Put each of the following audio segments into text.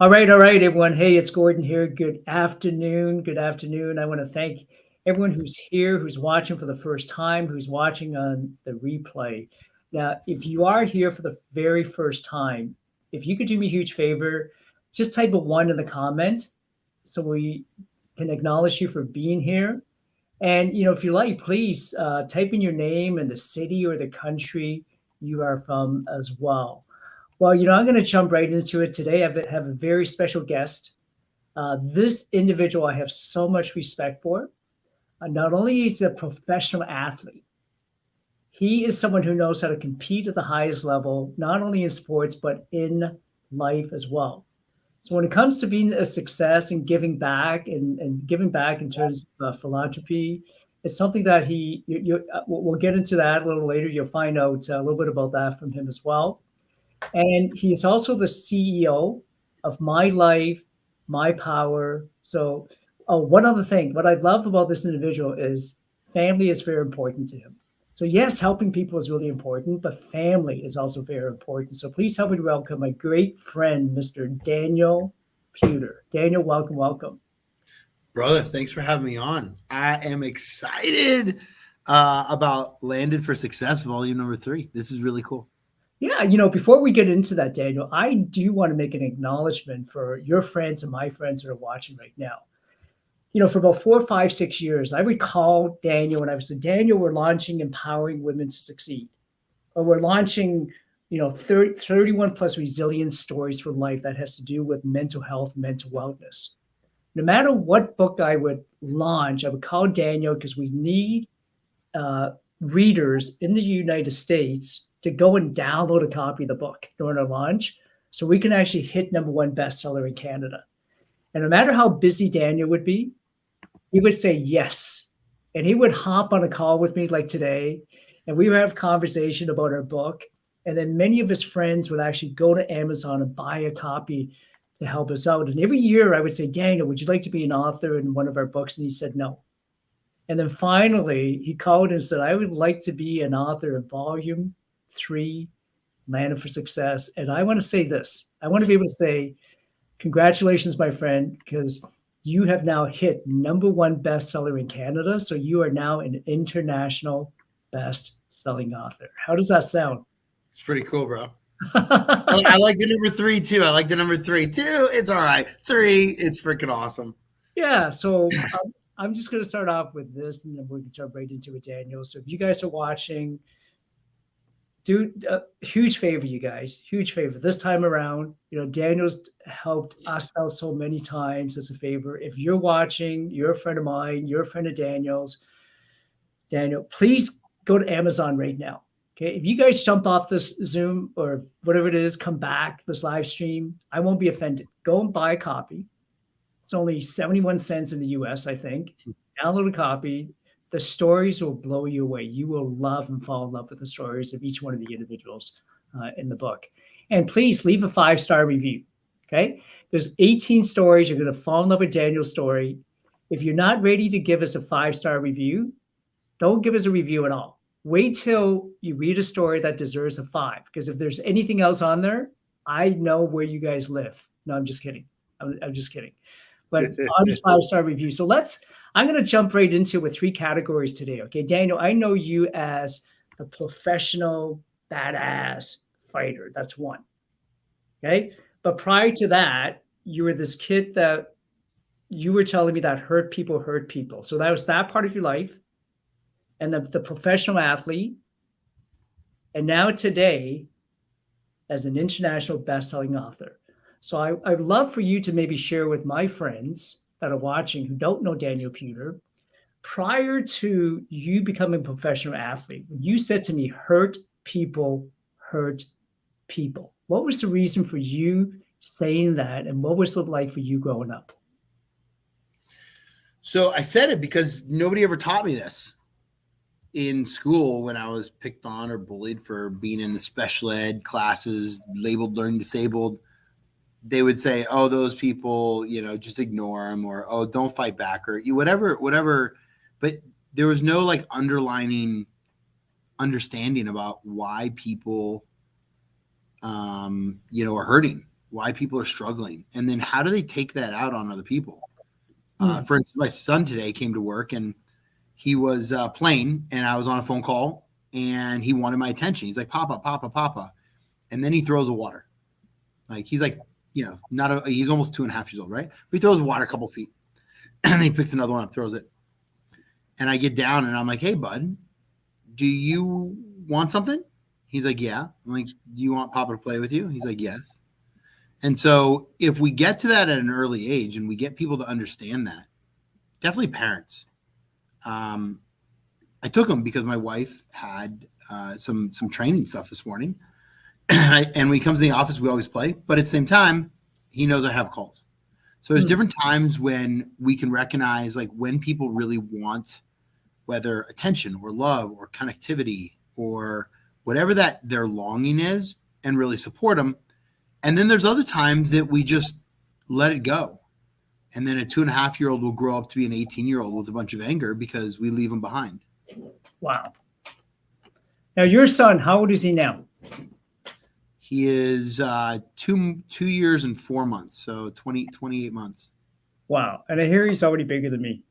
All right, everyone. Hey, it's Gordon here. Good afternoon. Good afternoon. I want to thank everyone who's here, who's watching for the first time, who's watching on the replay. Now, if you are here for the very first time, if you could do me a huge favor, just type a one in the comment so we can acknowledge you for being here. And if you like, please type in your name and the city or the country you are from as well. Well, I'm going to jump right into it today. I have a very special guest. This individual I have so much respect for. Not only is he a professional athlete, he is someone who knows how to compete at the highest level, not only in sports, but in life as well. So when it comes to being a success and giving back and giving back in terms of philanthropy, it's something that we'll get into that a little later. You'll find out a little bit about that from him as well. And he's also the CEO of My Life, My Power. So, oh, one other thing, what I love about this individual is family is very important to him. So, yes, helping people is really important, but family is also very important. So, please help me to welcome my great friend, Mr. Daniel Puder. Daniel, welcome, welcome. Brother, thanks for having me on. I am excited about Landed for Success, volume number 3. This is really cool. Yeah, before we get into that, Daniel, I do want to make an acknowledgement for your friends and my friends that are watching right now. For about 4, 5, 6 years, I recall Daniel when I was saying, Daniel, we're launching Empowering Women to Succeed, or we're launching, 31 plus resilience stories for life that has to do with mental health, mental wellness. No matter what book I would launch, I would call Daniel because we need readers in the United States to go and download a copy of the book during our launch so we can actually hit #1 bestseller in Canada. And no matter how busy Daniel would be, he would say yes. And he would hop on a call with me like today, and we would have conversation about our book. And then many of his friends would actually go to Amazon and buy a copy to help us out. And every year I would say, Daniel, would you like to be an author in one of our books? And he said no. And then finally he called and said, I would like to be an author of volume 3, Landed for Success. And I want to say this. I want to be able to say, congratulations, my friend, because you have now hit #1 bestseller in Canada. So you are now an international best-selling author. How does that sound? It's pretty cool, bro. I like the number 3 too. I like the number 3 too. It's all right. 3, it's freaking awesome. Yeah. So I'm just going to start off with this, and then we can jump right into it, Daniel. So if you guys are watching, do a huge favor, you guys, huge favor. This time around, Daniel's helped us out so many times as a favor. If you're watching, you're a friend of mine, you're a friend of Daniel's, Daniel, please go to Amazon right now. Okay. If you guys jump off this Zoom or whatever it is, come back, this live stream, I won't be offended. Go and buy a copy. It's only 71 cents in the US, I think. Download a copy. The stories will blow you away. You will love and fall in love with the stories of each one of the individuals in the book. And please leave a 5-star review. Okay. There's 18 stories. You're going to fall in love with Daniel's story. If you're not ready to give us a 5-star review, don't give us a review at all. Wait till you read a story that deserves a 5. Because if there's anything else on there, I know where you guys live. No, I'm just kidding. I'm just kidding. But honest 5-star review. So I'm going to jump right into it with 3 categories today. Okay, Daniel, I know you as a professional badass fighter. That's one. Okay. But prior to that, you were this kid that you were telling me that hurt people. So that was that part of your life. And the professional athlete. And now today, as an international best-selling author. So I'd love for you to maybe share with my friends that are watching who don't know Daniel Puder, prior to you becoming a professional athlete, when you said to me, hurt people, what was the reason for you saying that? And what was it like for you growing up? So I said it because nobody ever taught me this. In school, when I was picked on or bullied for being in the special ed classes, labeled learning disabled, they would say, oh, those people, just ignore them, or, oh, don't fight back, or whatever. But there was no like underlining understanding about why people, are hurting. why people are struggling, and then how do they take that out on other people. Mm. For instance, my son today came to work and he was playing, and I was on a phone call, and he wanted my attention. He's like, Papa, Papa, Papa. And then he throws a water. Like, he's like, he's almost 2.5 years old, right? But he throws a water a couple feet, and then he picks another one up, throws it. And I get down and I'm like, hey, bud, do you want something? He's like, yeah. I'm like, do you want Papa to play with you? He's like, yes. And so if we get to that at an early age and we get people to understand that, definitely parents. I took him because my wife had some training stuff this morning. And when he comes to the office, we always play. But at the same time, he knows I have calls. So there's different times when we can recognize, like, when people really want, whether attention or love or connectivity or whatever that their longing is, and really support them. And then there's other times that we just let it go. And then a 2.5-year-old will grow up to be an 18-year-old with a bunch of anger because we leave them behind. Wow. Now, your son, how old is he now? He is 2 years and 4 months, so 28 months. Wow. And I hear he's already bigger than me.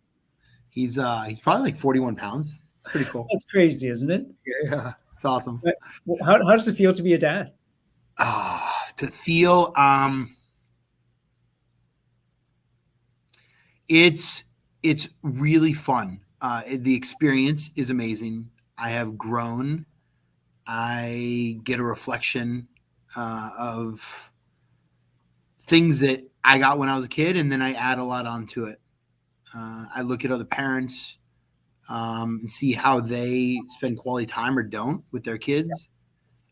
He's probably like 41 pounds. It's pretty cool. That's crazy, isn't it? Yeah, it's awesome. How does it feel to be a dad? To feel it's really fun. The experience is amazing. I have grown. I get a reflection of things that I got when I was a kid, and then I add a lot onto it. I look at other parents and see how they spend quality time or don't with their kids.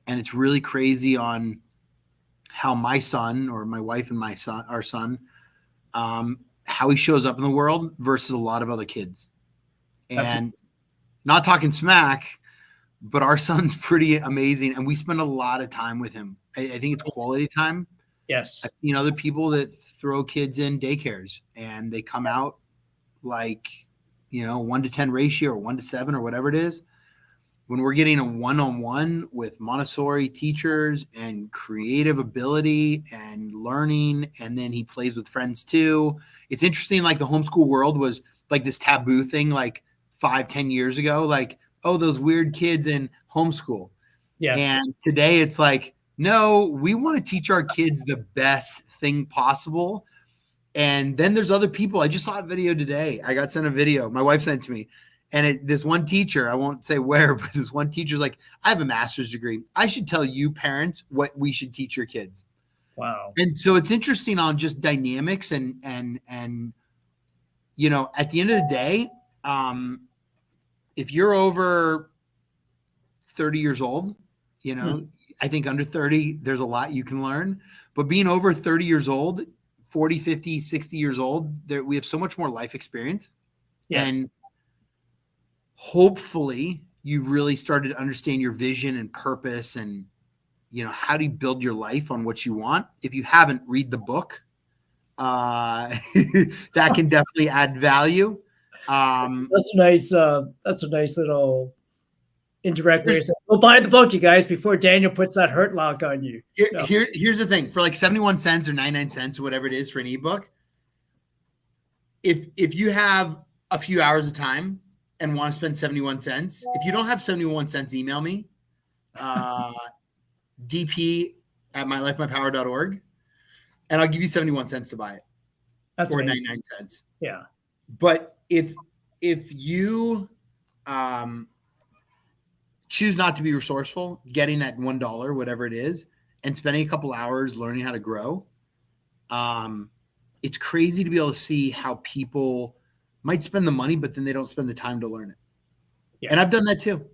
And it's really crazy on how my son, or my wife and our son, how he shows up in the world versus a lot of other kids. And not talking smack, but our son's pretty amazing. And we spend a lot of time with him. I think it's quality time. Yes. I've seen other people that throw kids in daycares and they come out like, 1-to-10 ratio or 1-to-7 or whatever it is. When we're getting a one-on-one with Montessori teachers and creative ability and learning, and then he plays with friends too. It's interesting. Like, the homeschool world was like this taboo thing, like 5-10 years ago, like, oh, those weird kids in homeschool. Yes. And today it's like, no, we want to teach our kids the best thing possible. And then there's other people. I just saw a video today. I got sent a video. My wife sent it to me. And this one teacher, I won't say where, but this one teacher's like, I have a master's degree. I should tell you parents what we should teach your kids. Wow. And so it's interesting on just dynamics and at the end of the day, if you're over 30 years old, I think under 30, there's a lot you can learn. But being over 30 years old, 40, 50, 60 years old, we have so much more life experience. Yes. And hopefully you've really started to understand your vision and purpose and, how do you build your life on what you want? If you haven't, read the book. That can definitely add value. That's a nice little indirect way to say, well, buy the book, you guys, before Daniel puts that hurt lock on you. Here's the thing. For like 71 cents or 99 cents or whatever it is for an ebook, if you have a few hours of time and want to spend 71 cents, if you don't have 71 cents, email me, dp@mylifemypower.org, and I'll give you 71 cents to buy it. That's or amazing. 99 cents. Yeah. But if you choose not to be resourceful, getting that $1, whatever it is, and spending a couple hours learning how to grow, it's crazy to be able to see how people might spend the money, but then they don't spend the time to learn it. Yeah. And I've done that too.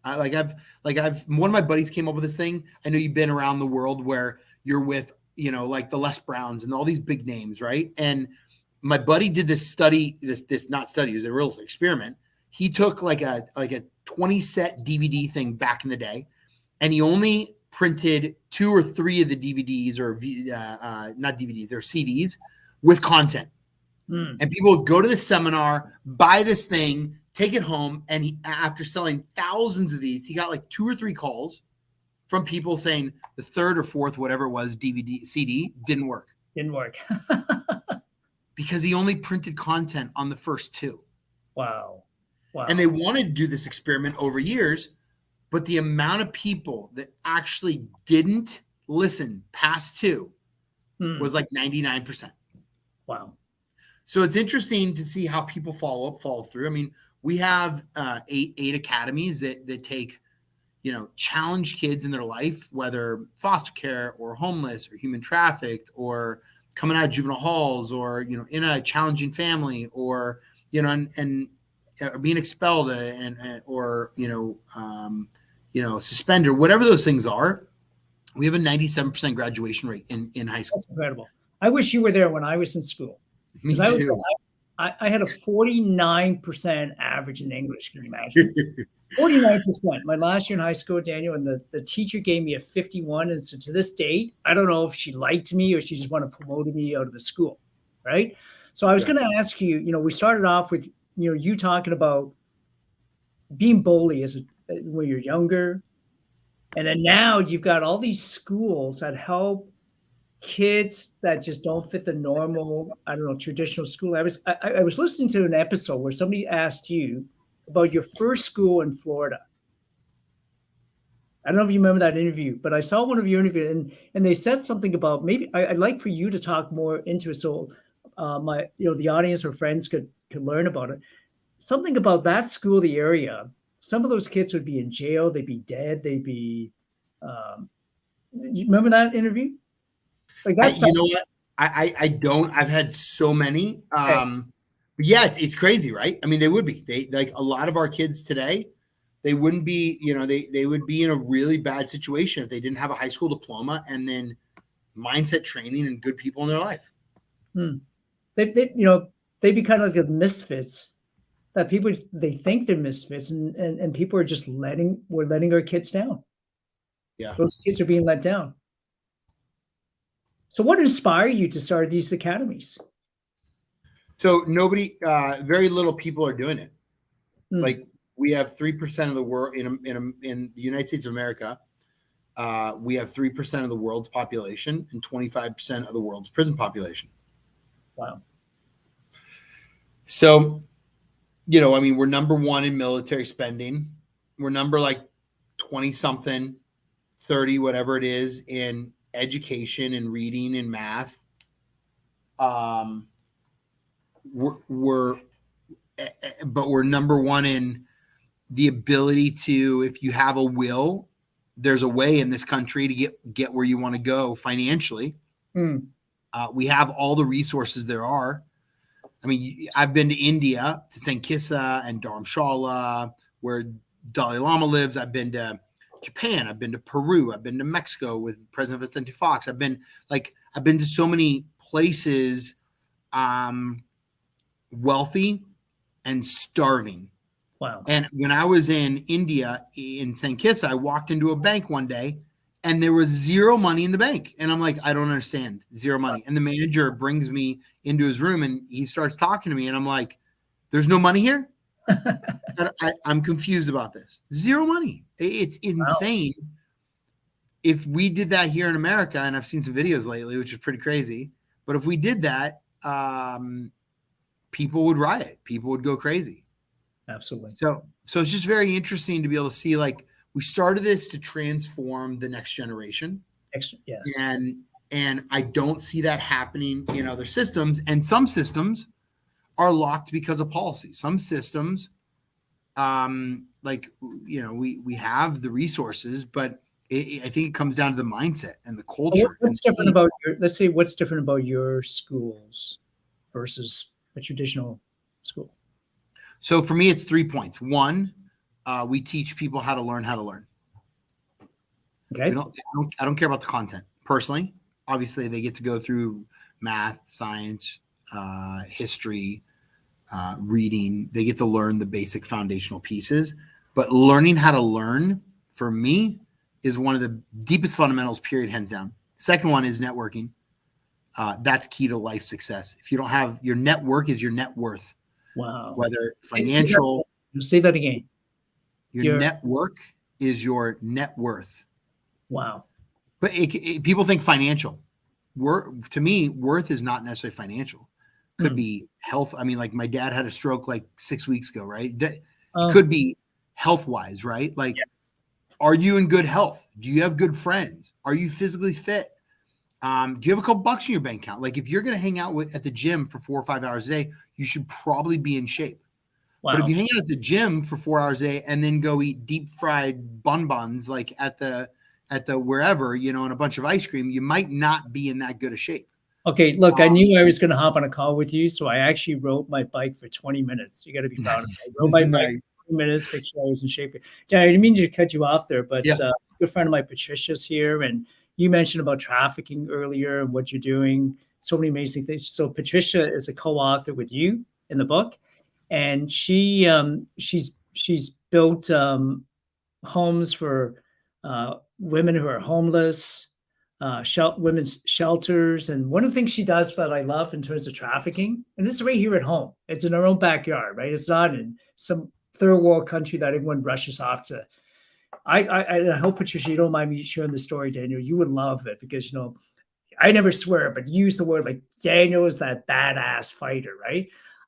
One of my buddies came up with this thing. I know you've been around the world where you're with, like the Les Browns and all these big names, right? And my buddy did this study, this not study, it was a real experiment. He took like a 20 set DVD thing back in the day, and he only printed 2 or 3 of the DVDs or not DVDs, they're CDs with content. And people would go to the seminar, buy this thing, take it home, and after selling thousands of these, he got like 2 or 3 calls from people saying the third or fourth, whatever it was, DVD, CD didn't work. Didn't work. Because he only printed content on the first two. Wow. Wow. And they wanted to do this experiment over years, but the amount of people that actually didn't listen past two was like 99%. Wow. So it's interesting to see how people follow through. I mean, we have eight academies that take, challenge kids in their life, whether foster care or homeless or human trafficked or coming out of juvenile halls or, in a challenging family or, and being expelled or suspended, whatever those things are. We have a 97% graduation rate in high school. That's incredible. I wish you were there when I was in school. Me too. I had a 49% average in English. Can you imagine? 49%. My last year in high school, Daniel, and the teacher gave me a 51. And so to this date, I don't know if she liked me or she just wanted to promote me out of the school, right? So I was going to ask you, we started off with, you talking about being bully when you're younger. And then now you've got all these schools that help kids that just don't fit the normal, traditional school. I was listening to an episode where somebody asked you about your first school in Florida. I don't know if you remember that interview, but I saw one of your interviews and they said something about maybe I'd like for you to talk more into it so the audience or friends could learn about it. Something about that school, the area. Some of those kids would be in jail. They'd be dead. They'd be. You remember that interview? Like that's what? I don't. I've had so many. But yeah, it's crazy, right? I mean, they would be. They like a lot of our kids today. They wouldn't be. They would be in a really bad situation if they didn't have a high school diploma and then mindset training and good people in their life. They'd be kind of like the misfits. That people, they think they're misfits and people are just we're letting our kids down. Yeah. Those kids are being let down. So what inspired you to start these academies? So very little people are doing it. Like we have 3% of the world in the United States of America. We have 3% of the world's population and 25% of the world's prison population. Wow. So, we're number one in military spending. We're number 20 something, 30, whatever it is in education and reading and math. But we're number one in the ability to, if you have a will, there's a way in this country to get where you want to go financially. We have all the resources there are. I mean, I've been to India, to Sankissa and Dharamshala, where Dalai Lama lives. I've been to Japan. I've been to Peru. I've been to Mexico with President Vicente Fox. I've been to so many places, wealthy and starving. Wow. And when I was in India, in Sankissa, I walked into a bank one day and there was zero money in the bank. And I'm like, I don't understand. Zero money. And the manager brings me into his room and he starts talking to me. And I'm like, there's no money here? I'm confused about this. Zero money. It's insane. Wow. If we did that here in America, and I've seen some videos lately, which is pretty crazy, but if we did that, people would riot. People would go crazy. Absolutely. So it's just very interesting to be able to see, we started this to transform the next generation. Yes. And I don't see that happening in other systems. And some systems are locked because of policy. Some systems, we have the resources, but I think it comes down to the mindset and the culture. What's different about your schools versus a traditional school? So for me, it's 3 points. One, we teach people how to learn. Okay. I don't care about the content personally. Obviously, they get to go through math, science, history, reading. They get to learn the basic foundational pieces. But learning how to learn, for me, is one of the deepest fundamentals, period, hands down. Second one is networking. That's key to life success. If you don't have your network, is your net worth. Wow. Whether financial. Say that again. Your network is your net worth. Wow. But people think financial. To me, worth is not necessarily financial. Could be health. I mean, like my dad had a stroke like 6 weeks ago, right? It could be health wise, right? Like, yes. Are you in good health? Do you have good friends? Are you physically fit? Do you have a couple bucks in your bank account? Like if you're going to hang out at the gym for 4 or 5 hours a day, you should probably be in shape. Wow. But if you hang out at the gym for 4 hours a day and then go eat deep fried bonbons like at the wherever, and a bunch of ice cream, you might not be in that good a shape. Okay, look, I knew I was going to hop on a call with you, so I actually rode my bike for 20 minutes. You got to be proud of me. I rode my bike for 20 minutes, make sure I was in shape. Dan, I didn't mean to cut you off there, but a good friend of mine, Patricia's here, and you mentioned about trafficking earlier and what you're doing. So many amazing things. So Patricia is a co-author with you in the book, and she's built homes for women who are homeless, women's shelters. And one of the things she does that I love in terms of trafficking, and this is right here at home, it's in our own backyard, right? It's not in some third world country that everyone rushes off to. I hope, Patricia, you don't mind me sharing the story, Daniel. You would love it because, I never swear, but use the word like Daniel is that badass fighter, right?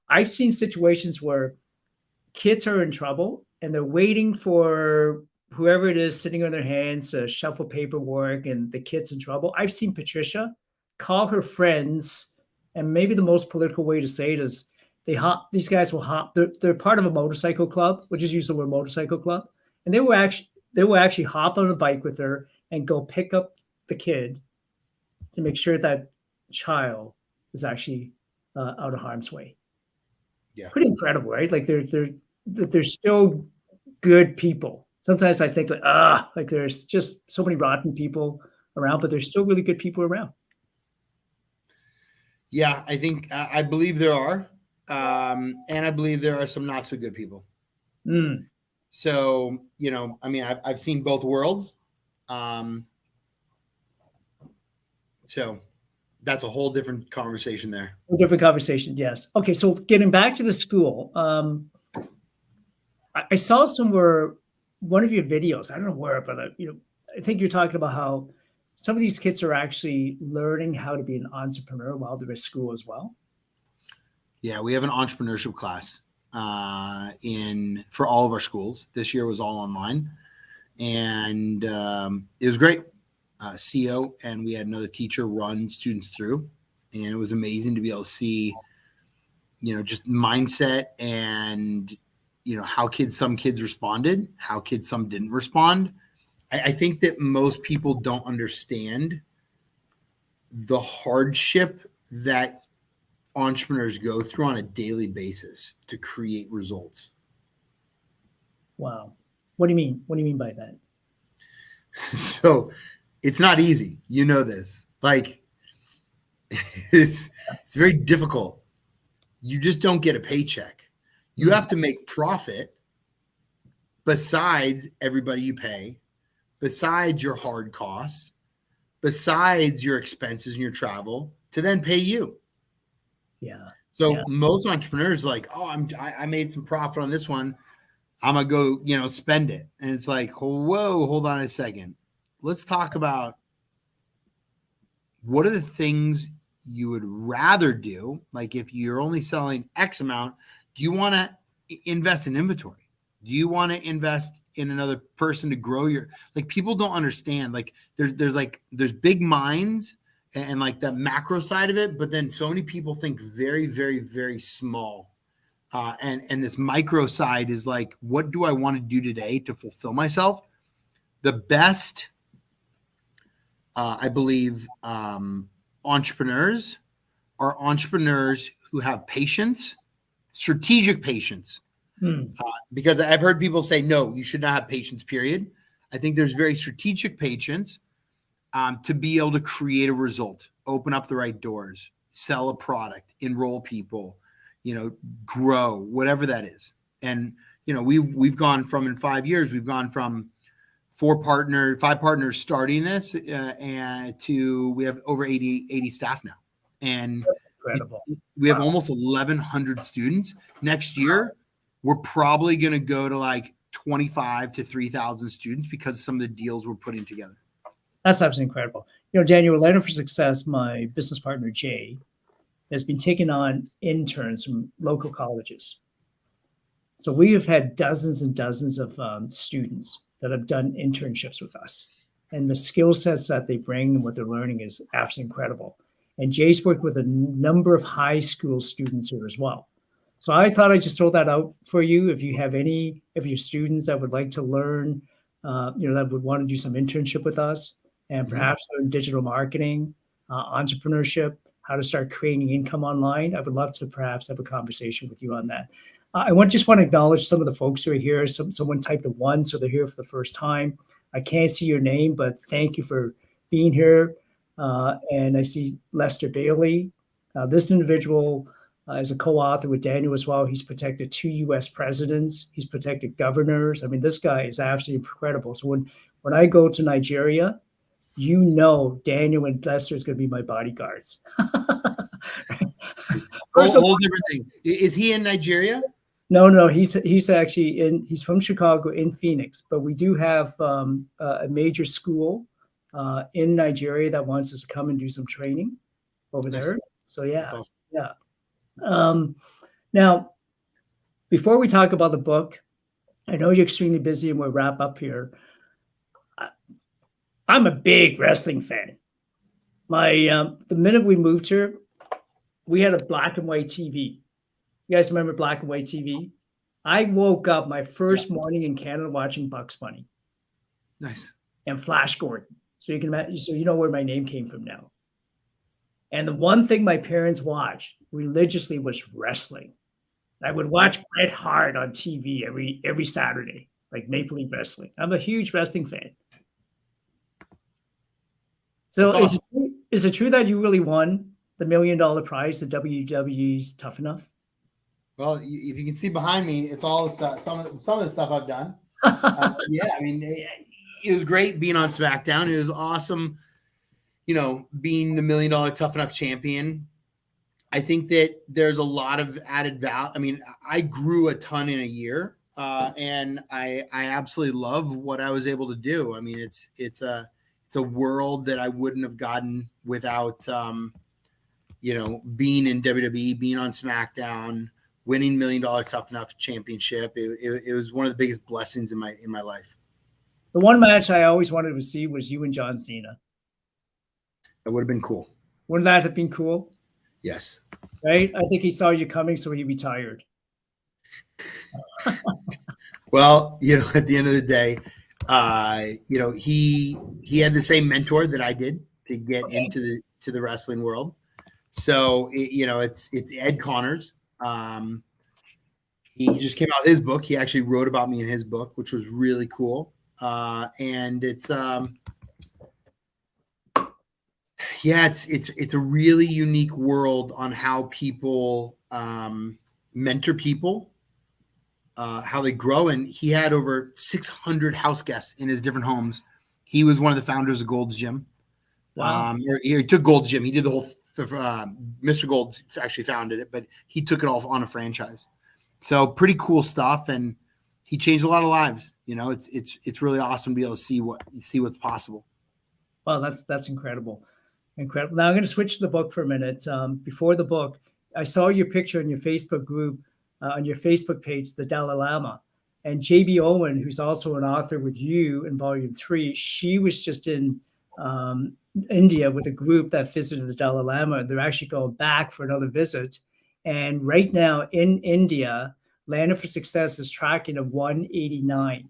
I've seen situations where kids are in trouble and they're waiting for whoever it is sitting on their hands to shuffle paperwork and the kid's in trouble. I've seen Patricia call her friends, and maybe the most political way to say it is these guys will hop. They're part of a motorcycle club, which is used the word motorcycle club. And they will actually hop on a bike with her and go pick up the kid to make sure that child is actually out of harm's way. Yeah. Pretty incredible, right? Like they're still good people. Sometimes I think like there's just so many rotten people around, but there's still really good people around. Yeah, I believe there are. And I believe there are some not so good people. So, I've seen both worlds. So that's a whole different conversation there. A different conversation, yes. Okay, so getting back to the school, I saw somewhere one of your videos. I don't know where, but I think you're talking about how some of these kids are actually learning how to be an entrepreneur while they're at school as well. Yeah, we have an entrepreneurship class for all of our schools. This year was all online, and it was great. CO and we had another teacher run students through, and it was amazing to be able to see, just mindset and how some kids responded, how some didn't respond. I think that most people don't understand the hardship that entrepreneurs go through on a daily basis to create results. Wow. What do you mean? What do you mean by that? So it's not easy. This. Like it's very difficult. You just don't get a paycheck. You have to make profit besides everybody you pay, besides your hard costs, besides your expenses and your travel to then pay you. Yeah. So most entrepreneurs are like, I made some profit on this one. I'm going to go, spend it. And it's like, whoa, hold on a second. Let's talk about what are the things you would rather do? Like if you're only selling X amount, do you want to invest in inventory? Do you want to invest in another person to grow people don't understand. Like there's big minds and like the macro side of it, but then so many people think very, very, very small. And this micro side is like, what do I want to do today to fulfill myself? The best, I believe, entrepreneurs are entrepreneurs who have patience, strategic patience. Because I've heard people say, no, you should not have patience, period. I think there's very strategic patience to be able to create a result, open up the right doors, sell a product, enroll people, grow, whatever that is. And, we've gone from, in 5 years, we've gone from 5 partners starting this and we have over 80 staff now. And that's incredible. We have almost 1,100 students. Next year, we're probably going to go to like 25 to 3,000 students because of some of the deals we're putting together. That's absolutely incredible. You know, Daniel, Atlanta for Success, my business partner, Jay, has been taking on interns from local colleges. So we have had dozens and dozens of students that have done internships with us. And the skill sets that they bring and what they're learning is absolutely incredible. And Jay's worked with a number of high school students here as well. So I thought I'd just throw that out for you. If you have any of your students that would like to learn, that would want to do some internship with us and perhaps learn digital marketing, entrepreneurship, how to start creating income online, I would love to perhaps have a conversation with you on that. Just want to acknowledge some of the folks who are here. Someone typed a 1, so they're here for the first time. I can't see your name, but thank you for being here. And I see Lester Bailey. This individual is a co-author with Daniel as well. He's protected 2 U.S. presidents. He's protected governors. I mean, this guy is absolutely incredible. So when I go to Nigeria, you know Daniel and Lester is going to be my bodyguards. Whole different thing. Is he in Nigeria? No, he's actually he's from Chicago in Phoenix, but we do have a major school in Nigeria that wants us to come and do some training over there. So yeah, awesome. Yeah. Now, before we talk about the book, I know you're extremely busy and we'll wrap up here. I'm a big wrestling fan. The minute we moved here, we had a black and white TV. You guys remember black and white TV? I woke up my first morning in Canada watching Bugs Bunny. Nice. And Flash Gordon. So you can imagine, so you know where my name came from now. And the one thing my parents watched religiously was wrestling. I would watch Bret Hart on TV every Saturday, like Maple Leaf Wrestling. I'm a huge wrestling fan. So awesome. Is it true that you really won the $1 million prize at WWE's Tough Enough? Well, if you can see behind me, it's all the stuff, some of the stuff I've done. Yeah, I mean, it was great being on SmackDown. It was awesome, being the $1 million Tough Enough champion. I think that there's a lot of added value. I mean, I grew a ton in a year, and I absolutely love what I was able to do. I mean, it's a world that I wouldn't have gotten without, being in WWE, being on SmackDown, winning $1 million Tough Enough championship. It was one of the biggest blessings in my life. The one match I always wanted to see was you and John Cena. That would have been cool. Wouldn't that have been cool? Yes. Right? I think he saw you coming, so he retired. Well, at the end of the day, he had the same mentor that I did to get into the wrestling world. So it's Ed Connors. He just came out with his book. He actually wrote about me in his book, which was really cool. And it's it's a really unique world on how people mentor people, how they grow. And he had over 600 house guests in his different homes. He was one of the founders of Gold's Gym. Wow. He took Gold's Gym. He did the whole Mr. Gold actually founded it, but he took it all on a franchise. So pretty cool stuff. And he changed a lot of lives. It's really awesome to be able to see what's possible. Well, that's incredible. Incredible. Now I'm going to switch to the book for a minute. Before the book, I saw your picture in your Facebook group, on your Facebook page, the Dalai Lama. And JB Owen, who's also an author with you in Volume 3, she was just in India with a group that visited the Dalai Lama. They're actually going back for another visit. And right now in India, Atlanta for Success is tracking a 189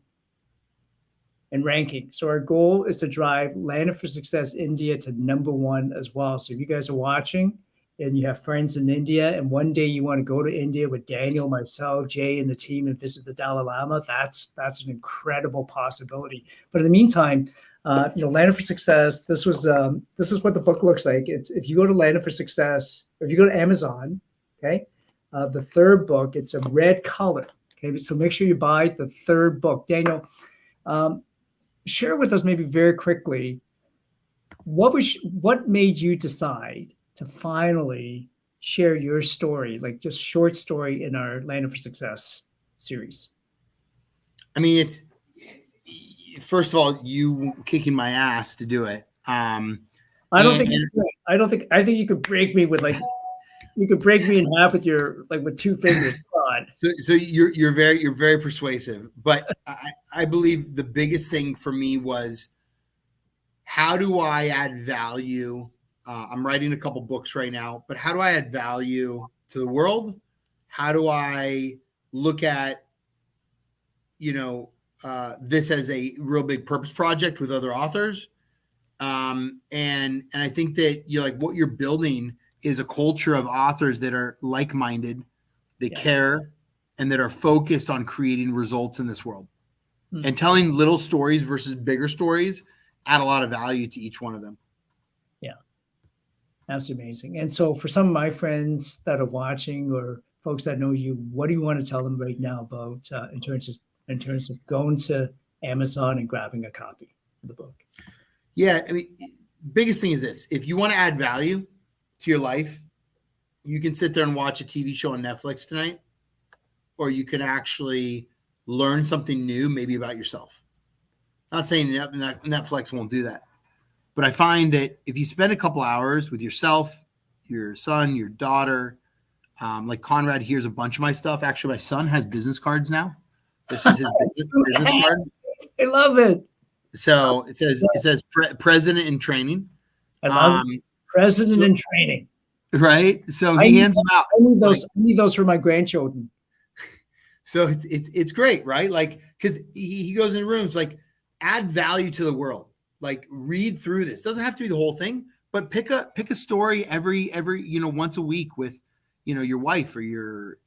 in ranking. So our goal is to drive Atlanta for Success India to #1 as well. So if you guys are watching and you have friends in India and one day you want to go to India with Daniel, myself, Jay, and the team and visit the Dalai Lama, that's an incredible possibility. But in the meantime, Atlanta for Success, this is what the book looks like. It's if you go to Atlanta for Success, if you go to Amazon, okay, the third book, it's a red color. Okay, so make sure you buy the third book. Daniel, share with us maybe very quickly, what made you decide to finally share your story, like just short story in our Atlanta for Success series? I mean, first of all, you kicking my ass to do it. I don't think I think you could break me with like you could break me in half with your like with 2 fingers. God. So you're very persuasive, but I believe the biggest thing for me was, how do I add value? I'm writing a couple books right now, but how do I add value to the world? How do I look at, this as a real big purpose project with other authors? And I think that what you're building is a culture of authors that are like-minded, they care, and that are focused on creating results in this world. Mm-hmm. And telling little stories versus bigger stories add a lot of value to each one of them. Yeah, that's amazing. And so for some of my friends that are watching or folks that know you, what do you want to tell them right now about in terms of going to Amazon and grabbing a copy of the book? Yeah, I mean, biggest thing is this: if you want to add value to your life, you can sit there and watch a TV show on Netflix tonight, or you can actually learn something new, maybe about yourself. I'm not saying that Netflix won't do that, but I find that if you spend a couple hours with yourself, your son, your daughter, like Conrad hears a bunch of my stuff. Actually, my son has business cards now. This is his business card. I love it. So it says president in training. I love president in training. Right. So he hands them out. I need those for my grandchildren. So it's great, right? Like, because he goes into rooms, like, add value to the world. Like, read through this. Doesn't have to be the whole thing, but pick a story every once a week with your wife or your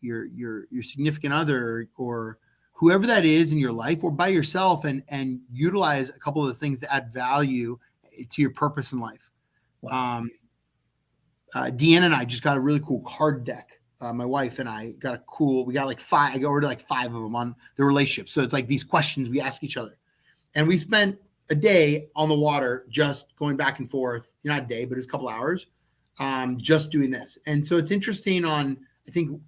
significant other or whoever that is in your life, or by yourself, and utilize a couple of the things that add value to your purpose in life. Wow. Deanna and I just got a really cool card deck. My wife and I we got like 5. I ordered like 5 of them on the relationship. So it's like these questions we ask each other, and we spent a day on the water just going back and forth. Not a day, but it was a couple hours, just doing this. And so it's interesting I think,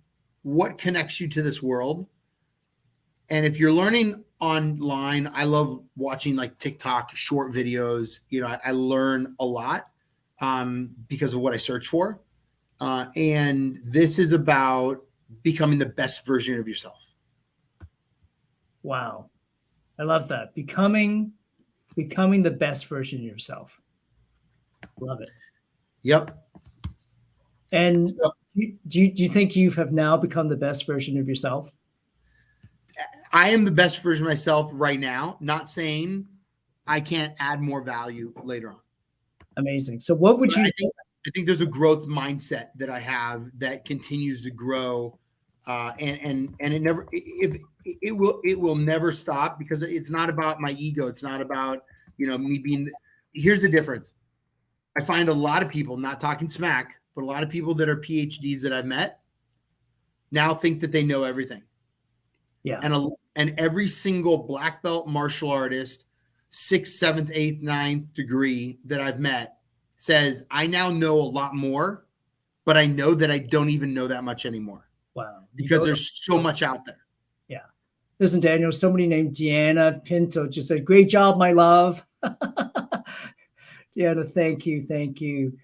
what connects you to this world. And if you're learning online, I love watching like TikTok short videos. I learn a lot because of what I search for. And this is about becoming the best version of yourself. Wow. I love that. Becoming the best version of yourself. Love it. Yep. And do you think you have now become the best version of yourself? I am the best version of myself right now, not saying I can't add more value later on. Amazing. So what would you I think there's a growth mindset that I have that continues to grow, and it will never stop, because it's not about my ego. It's not about me being. Here's the difference. I find a lot of people, not talking smack, but a lot of people that are PhDs that I've met now think that they know everything. Yeah. And every single black belt martial artist, 6th, 7th, 8th, 9th degree that I've met says, I now know a lot more, but I know that I don't even know that much anymore. Wow. Because there's so much out there. Yeah. Listen, Daniel, somebody named Deanna Pinto just said, great job, my love. Deanna, thank you. Thank you.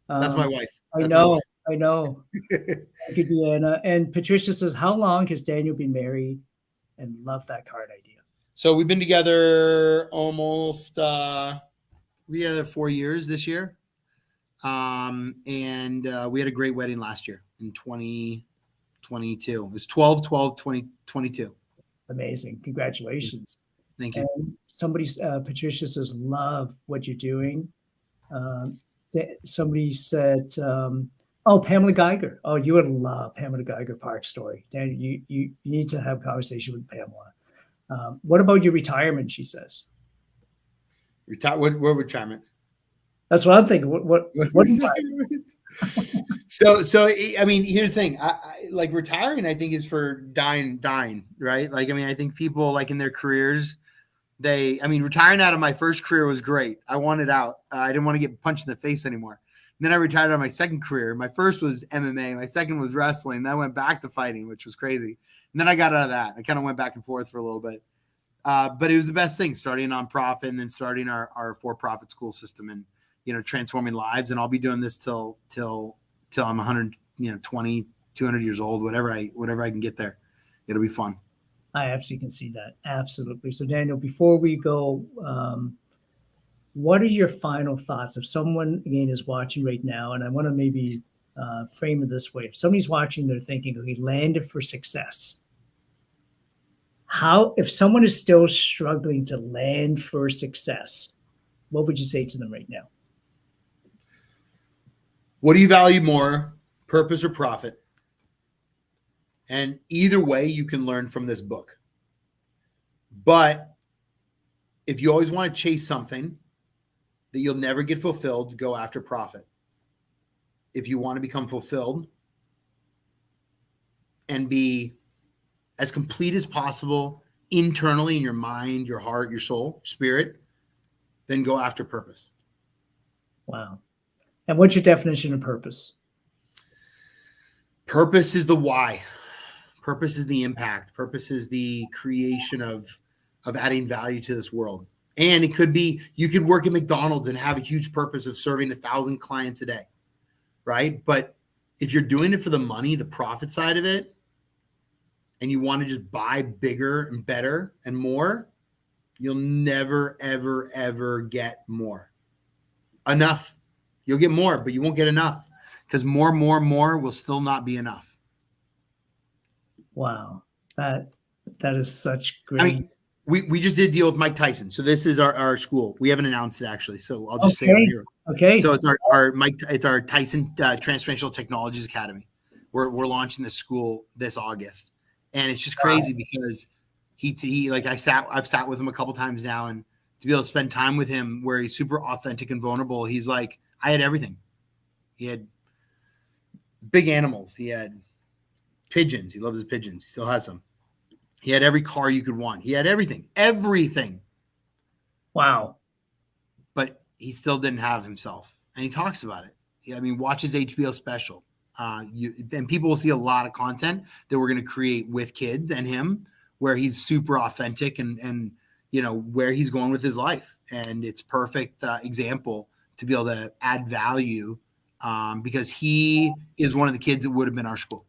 That's my wife. I know. Thank you, Deanna. And Patricia says, how long has Daniel been married? And love that card idea. So we've been together almost, we had 4 years this year. And we had a great wedding last year in 2022. It was 12/12/2022. Amazing. Congratulations. Thank you. And somebody, Patricia says, love what you're doing. Somebody said, Pamela Geiger. Oh, you would love Pamela Geiger Park story. Dan, you need to have a conversation with Pamela. What about your retirement? She says. What retirement? That's what I'm thinking. What retirement? So I mean, here's the thing. I like retiring. I think is for dying, right? Like, I mean, I think people like in their careers, retiring out of my first career was great. I wanted out. I didn't want to get punched in the face anymore. And then I retired out of my second career. My first was MMA. My second was wrestling. Then I went back to fighting, which was crazy. And then I got out of that. I kind of went back and forth for a little bit. But it was the best thing, starting a nonprofit and then starting our for-profit school system and, transforming lives. And I'll be doing this till I'm 100, 20, 200 years old, whatever I can get there. It'll be fun. I absolutely can see that. Absolutely. So Daniel, before we go, what are your final thoughts? If someone, again, is watching right now, and I want to maybe frame it this way. If somebody's watching, they're thinking, okay, landed for success. If someone is still struggling to land for success, what would you say to them right now? What do you value more, purpose or profit? And either way, you can learn from this book. But if you always want to chase something that you'll never get fulfilled, go after profit. If you want to become fulfilled and be as complete as possible internally in your mind, your heart, your soul, spirit, then go after purpose. Wow. And what's your definition of purpose? Purpose is the why. Purpose is the impact. Purpose is the creation of adding value to this world. And it could be, you could work at McDonald's and have a huge purpose of serving 1,000 clients a day, right? But if you're doing it for the money, the profit side of it, and you want to just buy bigger and better and more, you'll never, ever, ever get more. Enough. You'll get more, but you won't get enough, because more will still not be enough. Wow. That is such great. I mean, we just did a deal with Mike Tyson. So this is our school. We haven't announced it actually. So I'll just say it here. Okay. So it's our Tyson Transformational Technologies Academy. We're launching this school this August. And it's just crazy because he like I've sat with him a couple times now, and to be able to spend time with him where he's super authentic and vulnerable, he's like, I had everything. He had big animals. He had pigeons. He loves his pigeons. He still has some. He had every car you could want. He had everything. Wow. But he still didn't have himself. And he talks about it. I mean, watch his HBO special. And people will see a lot of content that we're going to create with kids and him, where he's super authentic and where he's going with his life. And it's perfect example to be able to add value because he is one of the kids that would have been our school.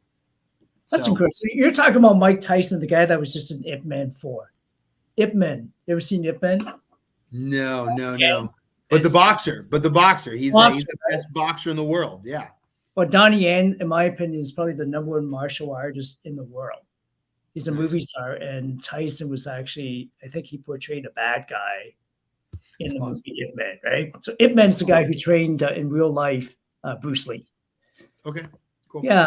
That's incredible. So you're talking about Mike Tyson, the guy that was just an Ip Man 4. Ip Man. You ever seen Ip Man? No. But the boxer. He's the best boxer in the world. Yeah. Well, Donnie Yen, in my opinion, is probably the number one martial artist in the world. He's a movie star, and Tyson was actually, I think he portrayed a bad guy in the movie Ip Man, right? So Ip Man's the guy who trained in real life Bruce Lee. Okay. Cool. Yeah,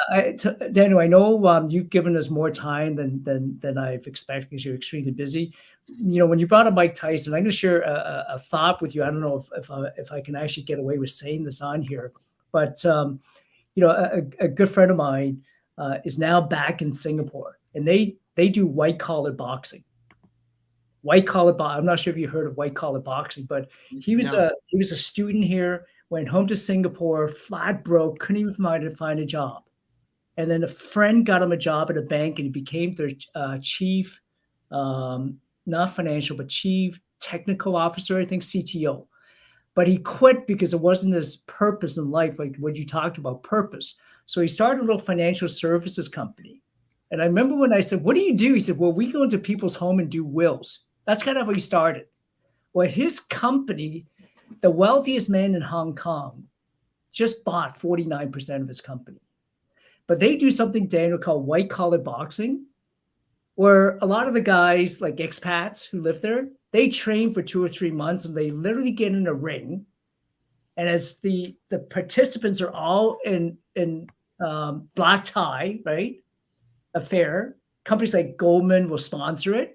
Daniel, I know you've given us more time than I've expected because you're extremely busy. When you brought up Mike Tyson, I'm going to share a thought with you. I don't know if I can actually get away with saying this on here, but a good friend of mine is now back in Singapore, and they do white collar boxing. I'm not sure if you heard of white collar boxing, but he was a student here. Went home to Singapore, flat broke, couldn't even find a job. And then a friend got him a job at a bank, and he became their chief, not financial, but chief technical officer, I think CTO. But he quit because it wasn't his purpose in life, like what you talked about, purpose. So he started a little financial services company. And I remember when I said, what do you do? He said, well, we go into people's home and do wills. That's kind of how he started. Well, his company, the wealthiest man in Hong Kong, just bought 49% of his company. But they do something, Daniel, called white collar boxing, where a lot of the guys, like expats who live there, they train for 2 or 3 months, and they literally get in a ring. And as the participants are all in black tie, right? Affair. Companies like Goldman will sponsor it.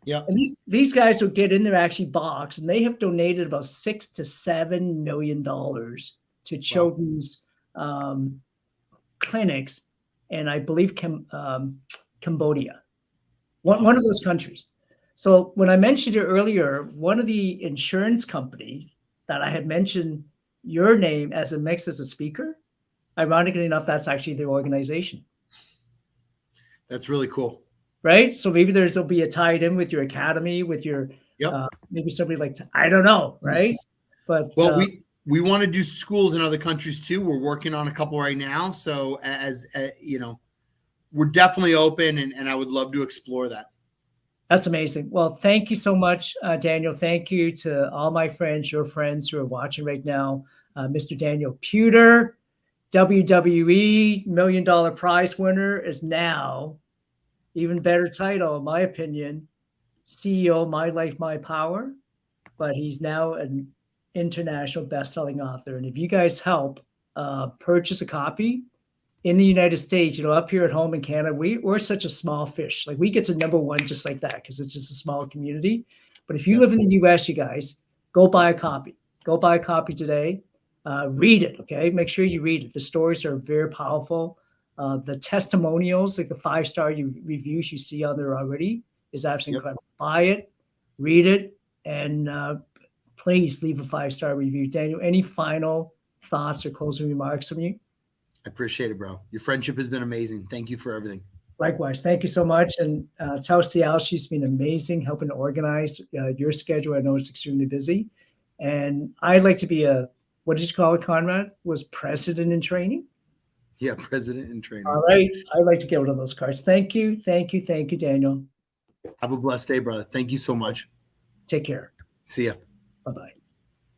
Yeah. And these guys will get in there, actually box, and they have donated about $6 to $7 million to children's clinics, and I believe Cambodia, one of those countries. So when I mentioned it earlier, one of the insurance company that I had mentioned your name as a mix as a speaker, ironically enough, that's actually their organization. That's really cool. right? So maybe there'll be a tied in with your academy, with your maybe somebody like, I don't know, right? But well, we want to do schools in other countries too. We're working on a couple right now. So as you know, we're definitely open, and I would love to explore that. That's amazing. Well, thank you so much, Daniel. Thank you to all my friends, your friends who are watching right now. Mr. Daniel Puder, WWE $1 million prize winner, is now, even better title, in my opinion, CEO, My Life, My Power. But he's now an international best-selling author. And if you guys help purchase a copy in the United States, up here at home in Canada, we're such a small fish. Like, we get to number one just like that because it's just a small community. But if you live in the US, you guys, go buy a copy. Go buy a copy today. Read it, okay? Make sure you read it. The stories are very powerful. The testimonials, like the 5-star reviews you see on there already, is absolutely incredible. Buy it, read it, and please leave a 5-star review. Daniel, any final thoughts or closing remarks from you? I appreciate it, bro. Your friendship has been amazing. Thank you for everything. Likewise. Thank you so much. And tell Cial she's been amazing helping to organize your schedule. I know it's extremely busy. And I'd like to be what did you call it, Conrad? Was president in training? Yeah, president in training. All right. I'd like to get one of those cards. Thank you. Thank you. Thank you, Daniel. Have a blessed day, brother. Thank you so much. Take care. See ya. Bye-bye.